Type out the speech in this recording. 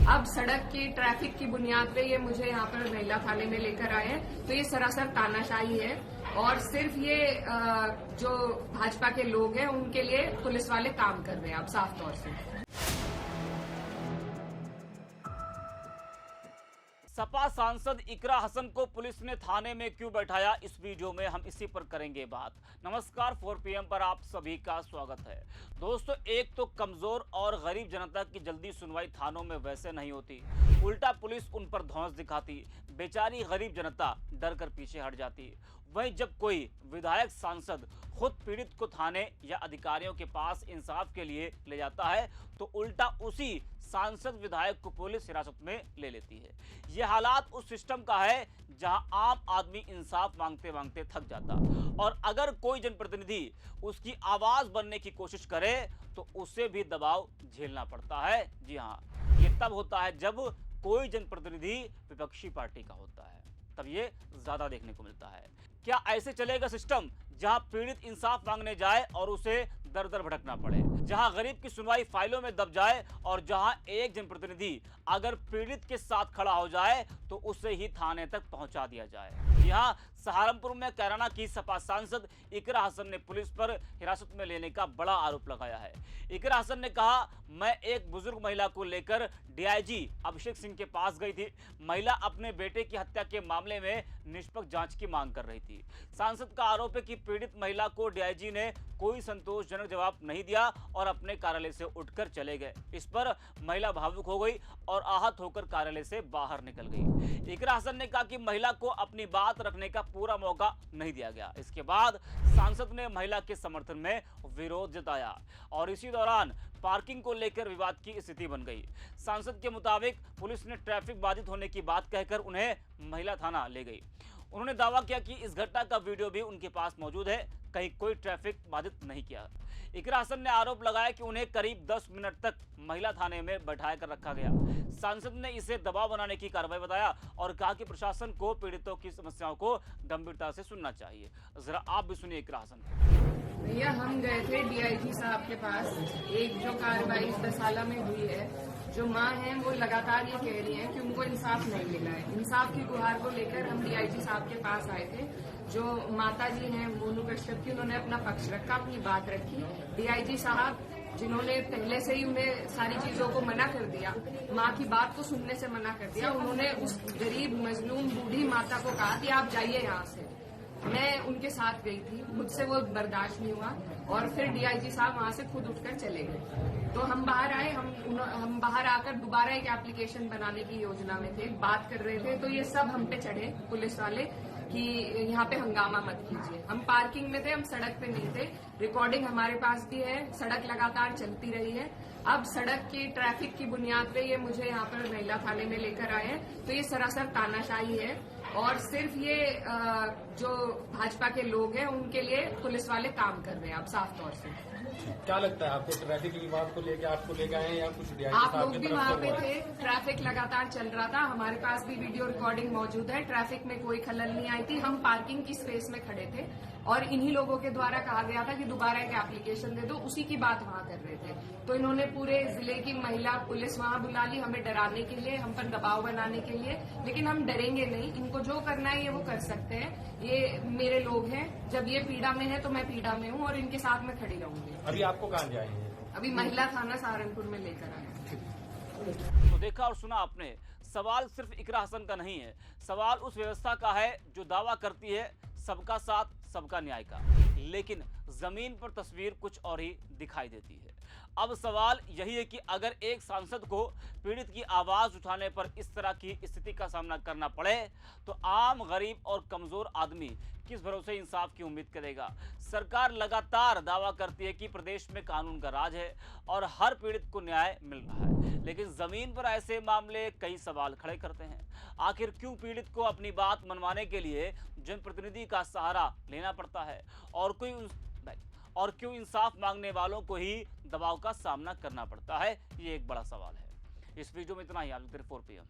अब सड़क की ट्रैफिक की बुनियाद पे ये मुझे यहाँ पर महिला थाने में लेकर आए हैं, तो ये सरासर तानाशाही है और सिर्फ ये जो भाजपा के लोग हैं उनके लिए पुलिस वाले काम कर रहे हैं अब साफ तौर से। सपा सांसद इकरा हसन को पुलिस ने थाने में क्यों बैठाया, इस वीडियो में हम इसी पर करेंगे बात। नमस्कार, 4 PM पर आप सभी का स्वागत है। दोस्तों, एक तो कमजोर और गरीब जनता की जल्दी सुनवाई थानों में वैसे नहीं होती, उल्टा पुलिस उन पर धौंस दिखाती, बेचारी गरीब जनता डर कर पीछे हट जाती। वहीं जब कोई विधायक सांसद खुद पीड़ित को थाने या अधिकारियों के पास इंसाफ के लिए ले जाता है तो उल्टा उसी सांसद विधायक को पुलिस हिरासत में ले लेती है। यह हालात उस सिस्टम का है जहां आम आदमी इंसाफ मांगते मांगते थक जाता और अगर कोई जनप्रतिनिधि उसकी आवाज बनने की कोशिश करे तो उसे भी दबाव झेलना पड़ता है। जी हाँ, ये तब होता है जब कोई जनप्रतिनिधि विपक्षी पार्टी का होता है, तब ये ज्यादा देखने को मिलता है। क्या ऐसे चलेगा सिस्टम जहां पीड़ित इंसाफ मांगने जाए और उसे दर दर भटकना पड़े, जहां गरीब की सुनवाई फाइलों में दब जाए और जहां एक जनप्रतिनिधि अगर पीड़ित के साथ खड़ा हो जाए तो उसे ही थाने तक पहुंचा दिया जाए। यहां सहारनपुर में कैराना की सपा सांसद इकरा हसन ने पुलिस पर हिरासत में लेने का बड़ा आरोप लगाया है। इकरा हसन ने कहा, मैं एक बुजुर्ग महिला को लेकर डीआईजी अभिषेक सिंह के पास गई थी। महिला अपने बेटे की हत्या के मामले में निष्पक्ष जांच की मांग कर रही थी। सांसद का आरोप है कि पीड़ित महिला को डीआईजी ने कोई संतोषजनक जवाब नहीं दिया और अपने कार्यालय से उठकर चले गए। इस पर महिला भावुक हो गई और आहत होकर कार्यालय से बाहर निकल गई। इकरा हसन ने कहा कि महिला को अपनी बात रखने का पूरा मौका नहीं दिया गया। इसके बाद सांसद ने महिला के समर्थन में विरोध जताया और इसी दौरान पार्किंग को लेकर विवाद की स्थिति बन गई। सांसद के मुताबिक पुलिस ने ट्रैफिक बाधित होने की बात कहकर उन्हें महिला थाना ले गई। उन्होंने दावा किया कि इस घटना का वीडियो भी उनके पास मौजूद है, कहीं कोई ट्रैफिक बाधित नहीं किया। इकरा हसन ने आरोप लगाया कि उन्हें करीब 10 मिनट तक महिला थाने में बैठाया कर रखा गया। सांसद ने इसे दबाव बनाने की कार्रवाई बताया और कहा कि प्रशासन को पीड़ितों की समस्याओं को गंभीरता से सुनना चाहिए। जरा आप भी सुनिए इकरा हसन को। भैया, हम गए थे डीआईजी साहब के पास। एक जो कार्रवाई दसाला में हुई है, जो माँ है वो लगातार ये कह रही है कि उनको इंसाफ नहीं मिला है। इंसाफ की गुहार को लेकर हम डीआईजी साहब के पास आए थे। जो माता जी हैं मोनू कश्यप की, उन्होंने अपना पक्ष रखा, अपनी बात रखी। डीआईजी साहब जिन्होंने पहले से ही उन्हें सारी चीजों को मना कर दिया, माँ की बात को सुनने से मना कर दिया, उन्होंने उस गरीब मजलूम बूढ़ी माता को कहा कि आप जाइए यहाँ से। मैं उनके साथ गई थी, मुझसे वो बर्दाश्त नहीं हुआ और फिर डीआईजी साहब वहां से खुद उठकर चले गए। तो हम बाहर आए, हम बाहर आकर दोबारा एक एप्लीकेशन बनाने की योजना में थे, बात कर रहे थे, तो ये सब हम पे चढ़े पुलिस वाले कि यहाँ पे हंगामा मत कीजिए। हम पार्किंग में थे, हम सड़क पे नहीं थे। रिकॉर्डिंग हमारे पास भी है, सड़क लगातार चलती रही है। अब सड़क की ट्रैफिक की बुनियाद पे ये मुझे यहाँ पर महिला थाने में लेकर आए हैं, तो ये सरासर तानाशाही है और सिर्फ ये जो भाजपा के लोग हैं उनके लिए पुलिस वाले काम कर रहे हैं अब साफ तौर से। क्या लगता है आपको, ट्रैफिक विवाद को लेकर आपको ले गए हैं या कुछ? आप लोग भी वहाँ पे थे, ट्रैफिक लगातार चल रहा था, हमारे पास भी वीडियो रिकॉर्डिंग मौजूद है। ट्रैफिक में कोई खलल नहीं आई थी, हम पार्किंग की स्पेस में खड़े थे और इन्हीं लोगों के द्वारा कहा गया था कि दोबारा एक एप्लीकेशन दे दो, उसी की बात वहाँ कर रहे थे। तो इन्होंने पूरे जिले की महिला पुलिस वहाँ बुला ली हमें डराने के लिए, हम पर दबाव बनाने के लिए, लेकिन हम डरेंगे नहीं। इनको जो करना है ये वो कर सकते हैं, ये मेरे लोग हैं। जब ये पीड़ा में है तो मैं पीड़ा में हूँ और इनके साथ में खड़ी रहूंगी। अभी आपको कहाँ जाएंगे? अभी महिला थाना सहारनपुर में लेकर आए। तो देखा और सुना आपने, सवाल सिर्फ इकरा हसन का नहीं है, सवाल उस व्यवस्था का है जो दावा करती है सबका साथ सबका न्याय का, लेकिन जमीन पर तस्वीर कुछ और ही दिखाई देती है। अब सवाल यही है कि अगर एक सांसद को पीड़ित की आवाज उठाने पर इस तरह की स्थिति का सामना करना पड़े तो आम गरीब और कमजोर आदमी किस भरोसे इंसाफ की उम्मीद करेगा। सरकार लगातार दावा करती है कि प्रदेश में कानून का राज है और हर पीड़ित को न्याय मिल रहा है, लेकिन जमीन पर ऐसे मामले कई सवाल खड़े करते हैं। आखिर क्यों पीड़ित को अपनी बात मनवाने के लिए जनप्रतिनिधि का सहारा लेना पड़ता है और क्यों इंसाफ मांगने वालों को ही दबाव का सामना करना पड़ता है, ये एक बड़ा सवाल है। इस वीडियो में इतना ही। आज 4 PM।